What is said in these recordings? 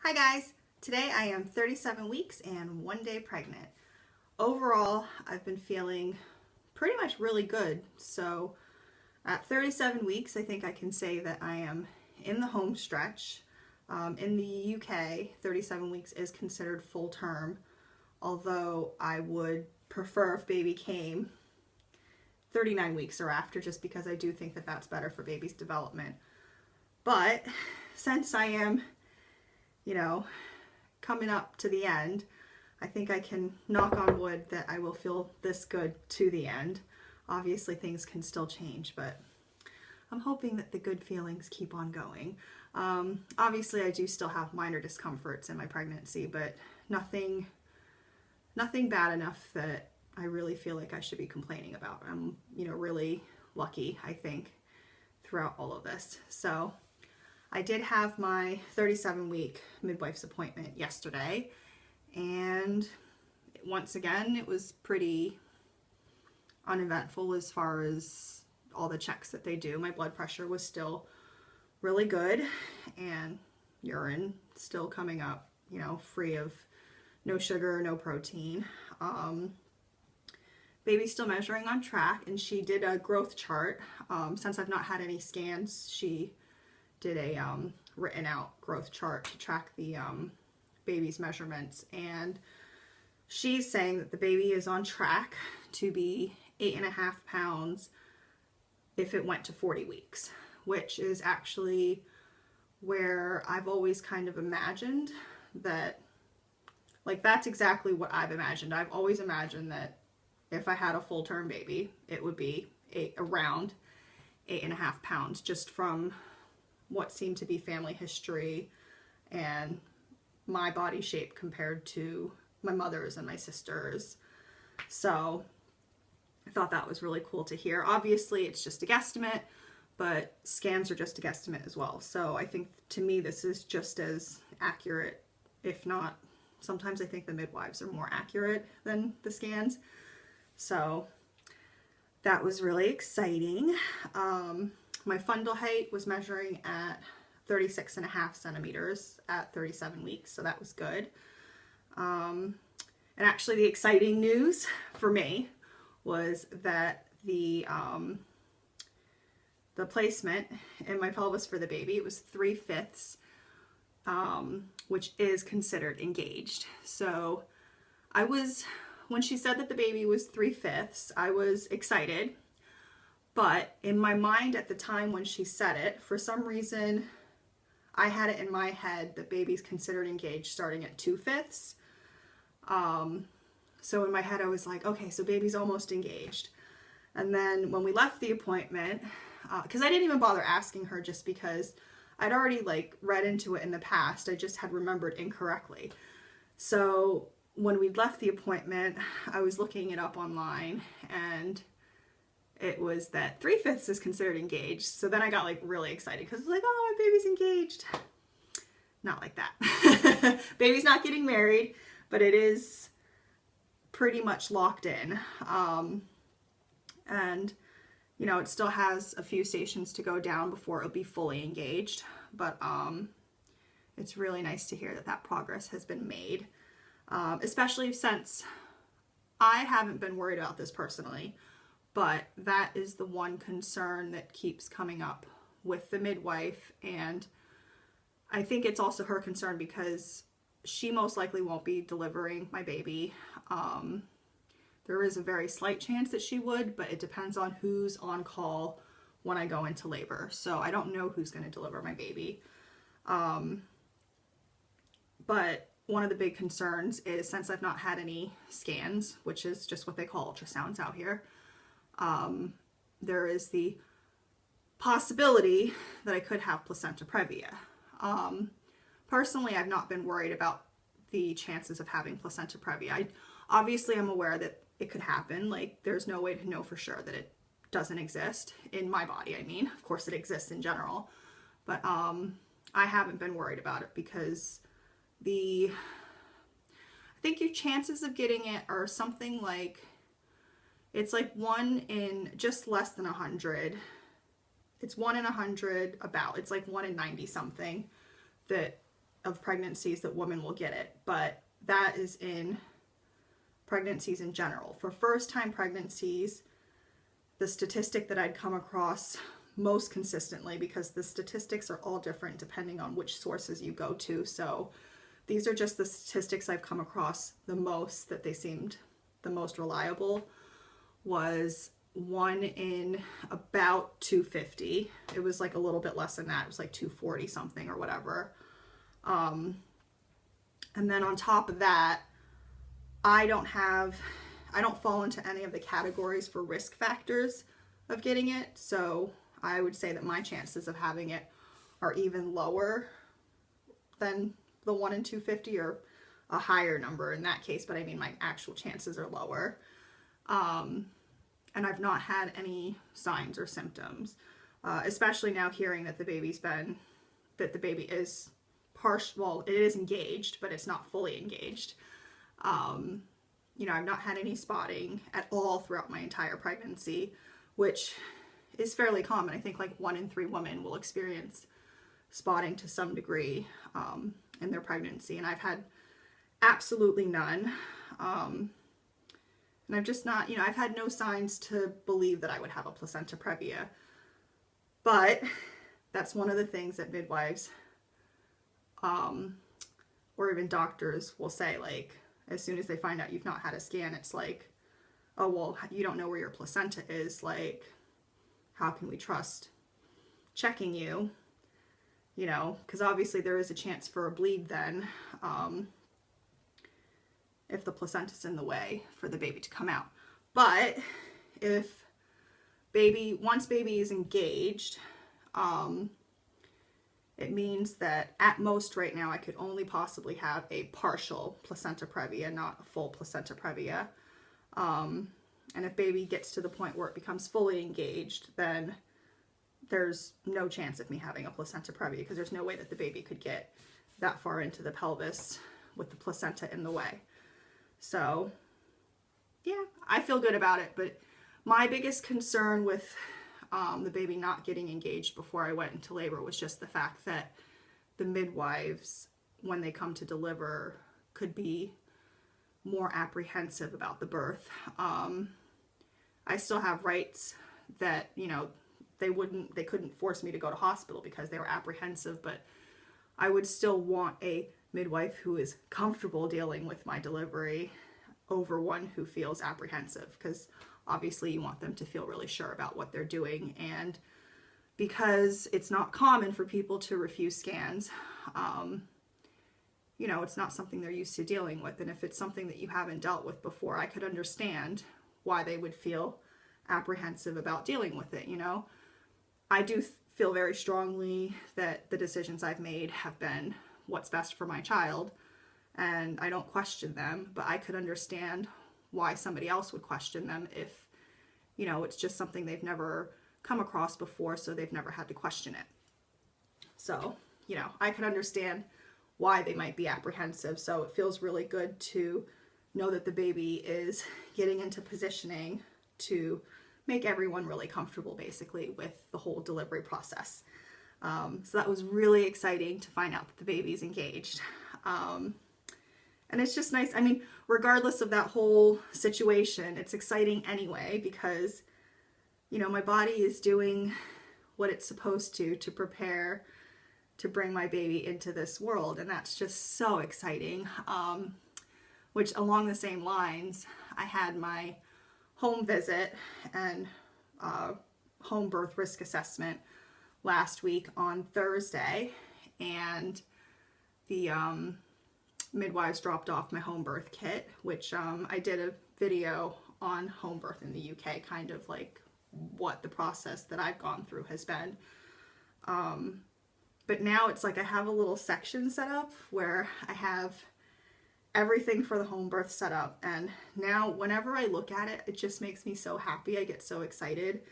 Hi guys! Today I am 37 weeks and 1 day pregnant. Overall, I've been feeling pretty much really good. So at 37 weeks, I think I can say that I am in the home stretch. In the UK, 37 weeks is considered full term, although I would prefer if baby came 39 weeks or after, just because I do think that that's better for baby's development. But since I am coming up to the end, I think I can knock on wood that I will feel this good to the end. Obviously things can still change, but I'm hoping that the good feelings keep on going. Obviously I do still have minor discomforts in my pregnancy, but nothing bad enough that I really feel like I should be complaining about. I'm, really lucky, I think, throughout all of this. So I did have my 37-week midwife's appointment yesterday, and once again, it was pretty uneventful as far as all the checks that they do. My blood pressure was still really good, and urine still coming up, free of no sugar, no protein. Baby's still measuring on track, and she did a growth chart. Since I've not had any scans, she did a written out growth chart to track the baby's measurements, and she's saying that the baby is on track to be 8.5 pounds if it went to 40 weeks, which is actually where I've always kind of imagined that, like, that's exactly what I've imagined. I've always imagined that if I had a full-term baby, it would be around 8.5 pounds, just from what seemed to be family history and my body shape compared to my mother's and my sister's. So I thought that was really cool to hear. Obviously it's just a guesstimate, but scans are just a guesstimate as well. So I think, to me, this is just as accurate, if not, sometimes I think the midwives are more accurate than the scans. So that was really exciting. My fundal height was measuring at 36.5 centimeters at 37 weeks, so that was good. And actually the exciting news for me was that the placement in my pelvis for the baby, it was 3/5, which is considered engaged. So when she said that the baby was 3/5, I was excited. But in my mind at the time when she said it, for some reason, I had it in my head that baby's considered engaged starting at 2/5. So in my head, I was like, okay, so baby's almost engaged. And then when we left the appointment, because I didn't even bother asking her, just because I'd already read into it in the past. I just had remembered incorrectly. So when we left the appointment, I was looking it up online, and it was that 3/5 is considered engaged. So then I got really excited, because it's like, oh, my baby's engaged. Not like that. Baby's not getting married, but it is pretty much locked in. And it still has a few stations to go down before it'll be fully engaged. But it's really nice to hear that that progress has been made, especially since I haven't been worried about this personally. But that is the one concern that keeps coming up with the midwife, and I think it's also her concern because she most likely won't be delivering my baby. There is a very slight chance that she would, but it depends on who's on call when I go into labor. So I don't know who's going to deliver my baby. But one of the big concerns is, since I've not had any scans, which is just what they call ultrasounds out here, there is the possibility that I could have placenta previa. Personally, I've not been worried about the chances of having placenta previa. Obviously, I'm aware that it could happen. There's no way to know for sure that it doesn't exist in my body. I mean, of course it exists in general, but I haven't been worried about it, because I think your chances of getting it are something like, it's 1 in just less than 100. It's 1 in 100 about. It's 1 in 90 something that of pregnancies that women will get it, but that is in pregnancies in general. For first-time pregnancies, the statistic that I'd come across most consistently, because the statistics are all different depending on which sources you go to, so these are just the statistics I've come across the most, that they seemed the most reliable, was 1 in about 250. It was like a little bit less than that. It was like 240 something or whatever. And then on top of that, I don't fall into any of the categories for risk factors of getting it. So I would say that my chances of having it are even lower than the 1 in 250, or a higher number in that case, but I mean my actual chances are lower. And I've not had any signs or symptoms, especially now hearing that the baby is partial, well, it is engaged, but it's not fully engaged. You know, I've not had any spotting at all throughout my entire pregnancy, which is fairly common. I think like 1 in 3 women will experience spotting to some degree in their pregnancy, and I've had absolutely none. And I've just not, you know, I've had no signs to believe that I would have a placenta previa. But that's one of the things that midwives or even doctors will say, like, as soon as they find out you've not had a scan, it's like, oh, well, you don't know where your placenta is. Like, how can we trust checking you? You know, because obviously there is a chance for a bleed then, if the placenta's in the way for the baby to come out. But if once baby is engaged, it means that at most right now I could only possibly have a partial placenta previa, not a full placenta previa. And if baby gets to the point where it becomes fully engaged, then there's no chance of me having a placenta previa, because there's no way that the baby could get that far into the pelvis with the placenta in the way. So yeah, I feel good about it, but my biggest concern with the baby not getting engaged before I went into labor was just the fact that the midwives, when they come to deliver, could be more apprehensive about the birth. I still have rights that, you know, they couldn't force me to go to hospital because they were apprehensive, but I would still want a midwife who is comfortable dealing with my delivery over one who feels apprehensive, because obviously you want them to feel really sure about what they're doing. And because it's not common for people to refuse scans, you know, it's not something they're used to dealing with. And if it's something that you haven't dealt with before, I could understand why they would feel apprehensive about dealing with it. You know, I do feel very strongly that the decisions I've made have been what's best for my child, and I don't question them, but I could understand why somebody else would question them if, you know, it's just something they've never come across before, so they've never had to question it. So, you know, I could understand why they might be apprehensive. So it feels really good to know that the baby is getting into positioning to make everyone really comfortable, basically, with the whole delivery process. So that was really exciting to find out that the baby's engaged. And it's just nice. I mean, regardless of that whole situation, it's exciting anyway, because, you know, my body is doing what it's supposed to prepare to bring my baby into this world. And that's just so exciting. Which, along the same lines, I had my home visit and home birth risk assessment last week on Thursday, and the midwives dropped off my home birth kit, which I did a video on home birth in the UK, kind of like what the process that I've gone through has been. But now it's like I have a little section set up where I have everything for the home birth set up, and now whenever I look at it, it just makes me so happy. I get so excited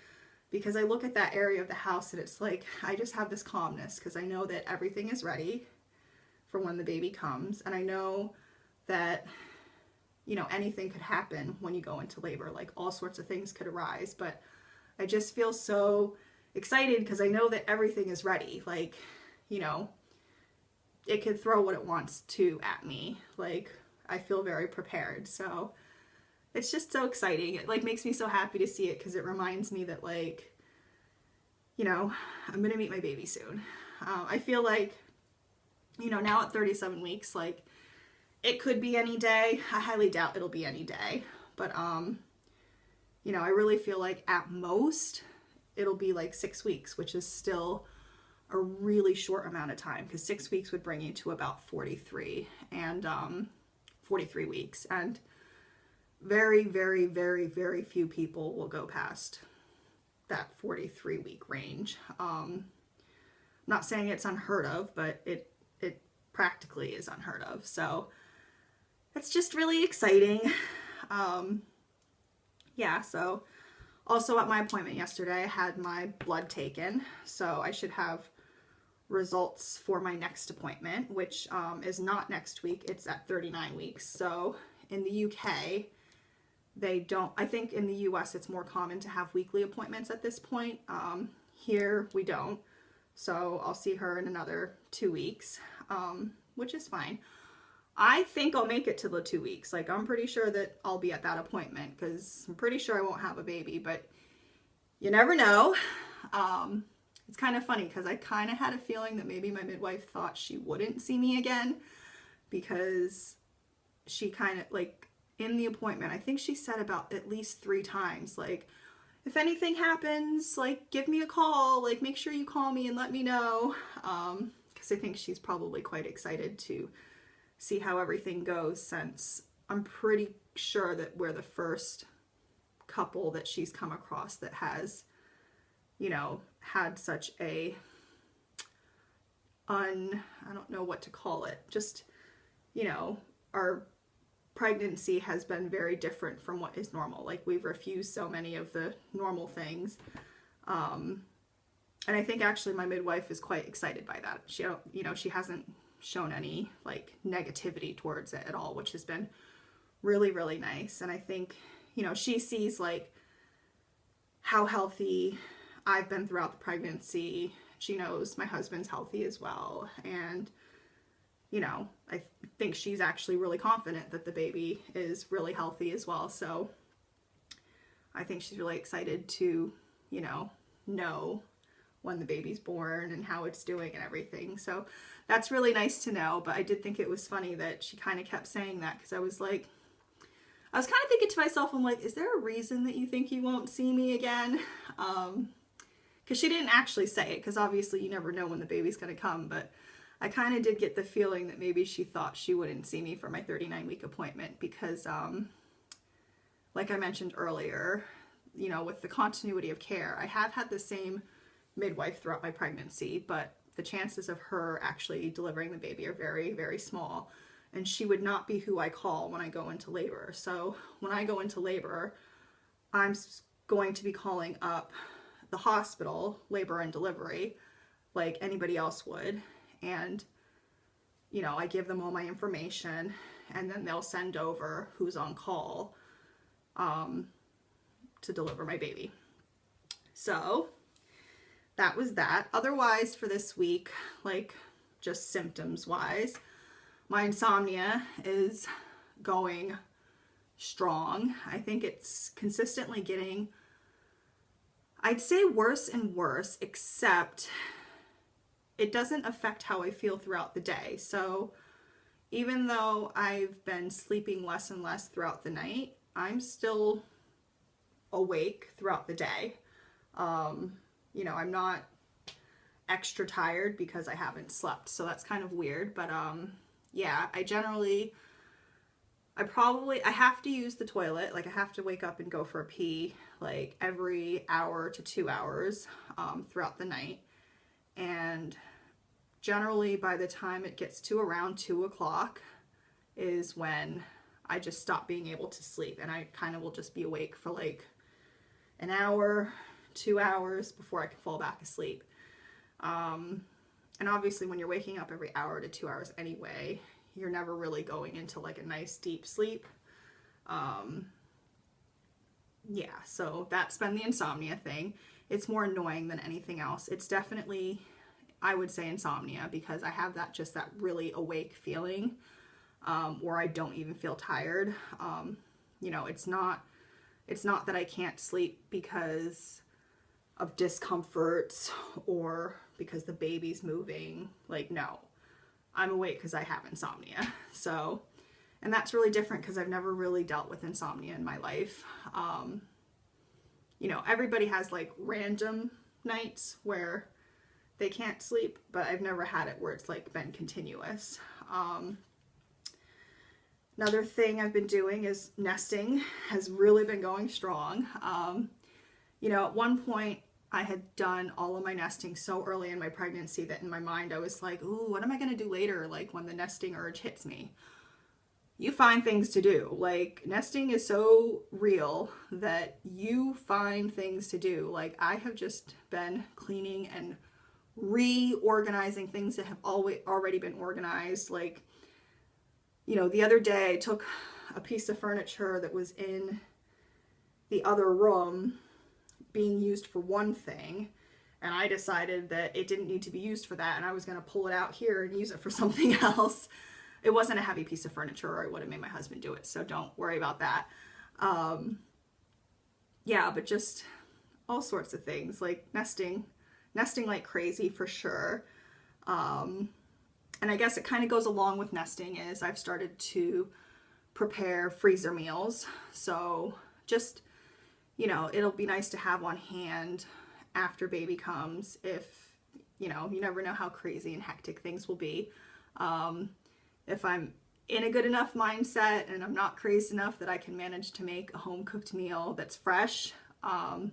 because I look at that area of the house and it's like I just have this calmness, because I know that everything is ready for when the baby comes, and I know that, you know, anything could happen when you go into labor, like all sorts of things could arise, but I just feel so excited because I know that everything is ready. Like, you know, it could throw what it wants to at me. Like, I feel very prepared. So it's just so exciting. It like makes me so happy to see it because it reminds me that, like, you know, I'm gonna meet my baby soon. I feel like, you know, now at 37 weeks, like, it could be any day. I highly doubt it'll be any day, but you know, I really feel like at most it'll be like 6 weeks, which is still a really short amount of time, because 6 weeks would bring you to about 43 and 43 weeks, and very, very, very, very few people will go past that 43 week range. I'm not saying it's unheard of, but it practically is unheard of. So it's just really exciting. Yeah, so also at my appointment yesterday, I had my blood taken, so I should have results for my next appointment, which is not next week, it's at 39 weeks. So in the UK, they don't, I think in the US it's more common to have weekly appointments at this point. Here we don't. So I'll see her in another 2 weeks, which is fine. I think I'll make it to the 2 weeks. Like, I'm pretty sure that I'll be at that appointment because I'm pretty sure I won't have a baby, but you never know. It's kind of funny because I kind of had a feeling that maybe my midwife thought she wouldn't see me again, because she kind of, like, in the appointment, I think she said about at least 3 times, like, if anything happens, like, give me a call, like, make sure you call me and let me know, because I think she's probably quite excited to see how everything goes, since I'm pretty sure that we're the first couple that she's come across that has, you know, had such a I don't know what to call it, just, you know, our pregnancy has been very different from what is normal. Like, we've refused so many of the normal things. And I think actually my midwife is quite excited by that. She, you know, she hasn't shown any like negativity towards it at all, which has been really, really nice. And I think, you know, she sees like how healthy I've been throughout the pregnancy. She knows my husband's healthy as well. And, you know, I think she's actually really confident that the baby is really healthy as well. So I think she's really excited to, you know when the baby's born and how it's doing and everything. So that's really nice to know. But I did think it was funny that she kind of kept saying that, because I was kind of thinking to myself, I'm like, is there a reason that you think you won't see me again? Because she didn't actually say it, because obviously you never know when the baby's going to come, but I kind of did get the feeling that maybe she thought she wouldn't see me for my 39-week appointment, because like I mentioned earlier, you know, with the continuity of care, I have had the same midwife throughout my pregnancy, but the chances of her actually delivering the baby are very, very small. And she would not be who I call when I go into labor. So when I go into labor, I'm going to be calling up the hospital, labor and delivery, like anybody else would. And, you know, I give them all my information, and then they'll send over who's on call to deliver my baby. So that was that. Otherwise for this week, like just symptoms wise, my insomnia is going strong. I think it's consistently getting, I'd say, worse and worse, except it doesn't affect how I feel throughout the day. So even though I've been sleeping less and less throughout the night, I'm still awake throughout the day. You know, I'm not extra tired because I haven't slept, so that's kind of weird. But yeah, I have to use the toilet. Like, I have to wake up and go for a pee like every hour to 2 hours throughout the night. And generally by the time it gets to around 2 o'clock is when I just stop being able to sleep, and I kind of will just be awake for like an hour, 2 hours before I can fall back asleep. And obviously when you're waking up every hour to 2 hours anyway, you're never really going into like a nice deep sleep. Yeah, so that's been the insomnia thing. It's more annoying than anything else. It's definitely, I would say insomnia, because I have that, just that really awake feeling, where I don't even feel tired. You know, it's not that I can't sleep because of discomfort or because the baby's moving. Like, no, I'm awake because I have insomnia. So, and that's really different because I've never really dealt with insomnia in my life. You know, everybody has like random nights where they can't sleep, but I've never had it where it's like been continuous. Another thing I've been doing is nesting has really been going strong. You know, at one point I had done all of my nesting so early in my pregnancy that in my mind I was like, ooh, what am I going to do later? Like when the nesting urge hits me. You find things to do. Like, nesting is so real that you find things to do. Like, I have just been cleaning and reorganizing things that have already been organized. Like, you know, the other day I took a piece of furniture that was in the other room being used for one thing, and I decided that it didn't need to be used for that, and I was going to pull it out here and use it for something else. It wasn't a heavy piece of furniture, or I would have made my husband do it, so don't worry about that. Yeah, but just all sorts of things, like nesting like crazy for sure. And I guess it kind of goes along with nesting is I've started to prepare freezer meals. So just, you know, it'll be nice to have on hand after baby comes if, you know, you never know how crazy and hectic things will be. If I'm in a good enough mindset and I'm not crazy enough that I can manage to make a home cooked meal that's fresh, of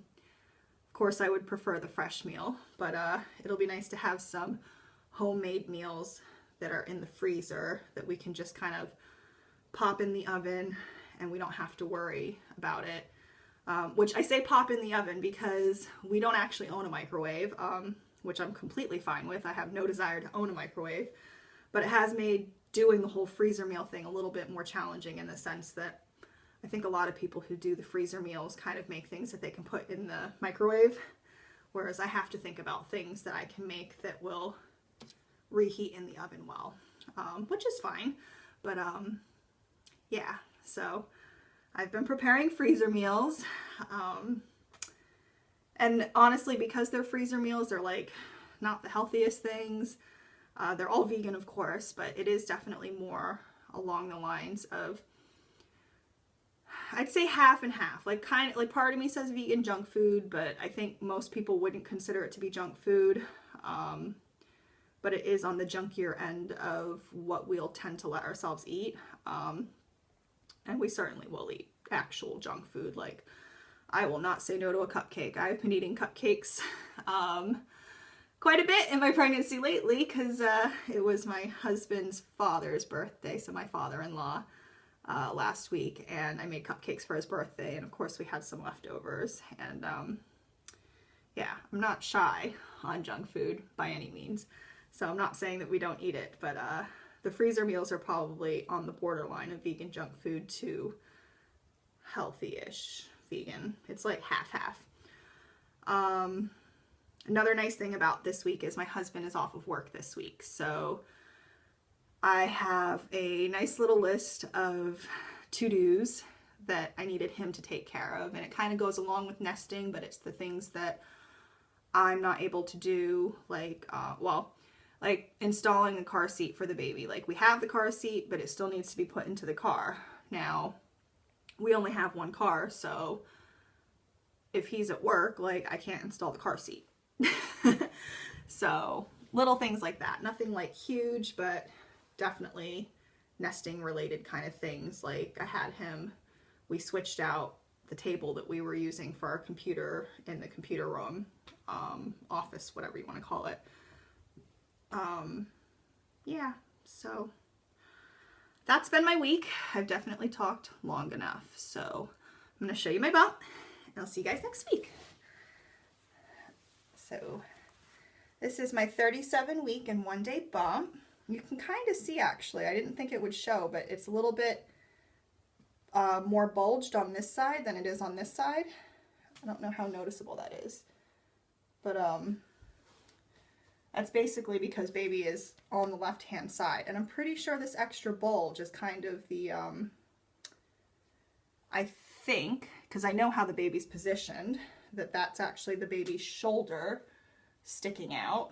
course I would prefer the fresh meal, but it'll be nice to have some homemade meals that are in the freezer that we can just kind of pop in the oven and we don't have to worry about it. Which I say pop in the oven because we don't actually own a microwave, which I'm completely fine with. I have no desire to own a microwave, but it has made doing the whole freezer meal thing a little bit more challenging in the sense that I think a lot of people who do the freezer meals kind of make things that they can put in the microwave, whereas I have to think about things that I can make that will reheat in the oven well, which is fine. But yeah, so I've been preparing freezer meals, and honestly, because they're freezer meals, they're like not the healthiest things. They're all vegan, of course, but it is definitely more along the lines of, I'd say half and half. Like, kind of like, part of me says vegan junk food, but I think most people wouldn't consider it to be junk food. But it is on the junkier end of what we'll tend to let ourselves eat. And we certainly will eat actual junk food. Like, I will not say no to a cupcake. I've been eating cupcakes quite a bit in my pregnancy lately because it was my husband's father's birthday, so my father-in-law, last week, and I made cupcakes for his birthday, and of course we had some leftovers. And yeah, I'm not shy on junk food by any means, so I'm not saying that we don't eat it, but the freezer meals are probably on the borderline of vegan junk food to healthy-ish vegan. It's like half-half. Another nice thing about this week is my husband is off of work this week, so I have a nice little list of to-dos that I needed him to take care of, and it kind of goes along with nesting, but it's the things that I'm not able to do, like, like installing a car seat for the baby. Like, we have the car seat, but it still needs to be put into the car. Now, we only have one car, so if he's at work, like, I can't install the car seat. So little things like that, nothing like huge, but definitely nesting related kind of things. Like, I had him, we switched out the table that we were using for our computer in the computer room, office, whatever you want to call it. Yeah, so that's been my week. I've definitely talked long enough, so I'm going to show you my bump, and I'll see you guys next week. So this is my 37-week and 1-day bump. You can kind of see, actually, I didn't think it would show, but it's a little bit more bulged on this side than it is on this side. I don't know how noticeable that is, but That's basically because baby is on the left-hand side. And I'm pretty sure this extra bulge is kind of the, I think, because I know how the baby's positioned, that's actually the baby's shoulder sticking out.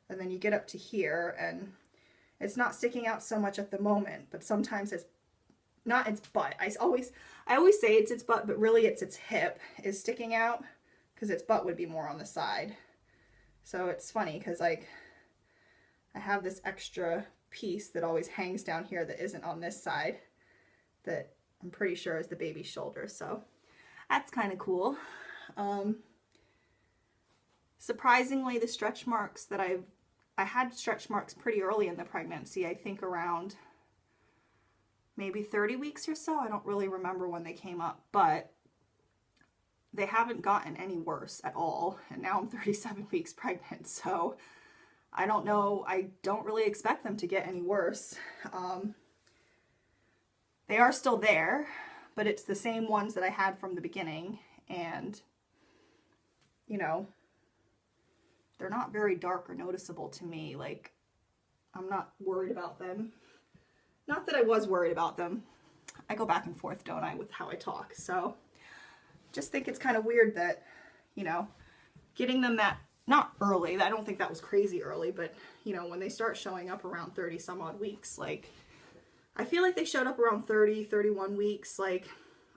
And then you get up to here and it's not sticking out so much at the moment, but sometimes it's not its butt. I always say it's its butt, but really it's its hip is sticking out because its butt would be more on the side. So it's funny because like I have this extra piece that always hangs down here that isn't on this side that I'm pretty sure is the baby's shoulder. So that's kind of cool. Surprisingly, the stretch marks that I had stretch marks pretty early in the pregnancy, I think around maybe 30 weeks or so. I don't really remember when they came up, but they haven't gotten any worse at all. And now I'm 37 weeks pregnant, so I don't know. I don't really expect them to get any worse. They are still there, but it's the same ones that I had from the beginning. And, you know, they're not very dark or noticeable to me. Like, I'm not worried about them. Not that I was worried about them. I go back and forth, don't I, with how I talk. So just think it's kind of weird that, you know, getting them that, not early, I don't think that was crazy early, but, you know, when they start showing up around 30 some odd weeks, like, I feel like they showed up around 30, 31 weeks. Like,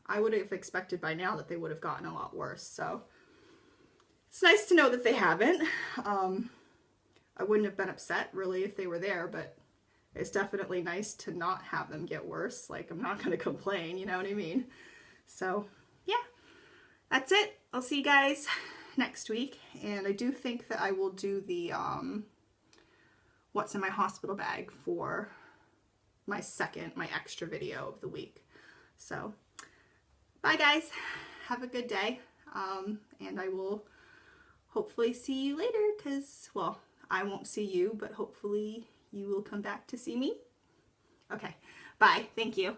I would have expected by now that they would have gotten a lot worse. So it's nice to know that they haven't. I wouldn't have been upset really if they were there, but it's definitely nice to not have them get worse. Like, I'm not going to complain, you know what I mean? So yeah, that's it. I'll see you guys next week. And I do think that I will do the what's in my hospital bag for my extra video of the week. So bye guys, have a good day. And I will hopefully see you later because, well, I won't see you, but hopefully you will come back to see me. Okay, bye. Thank you.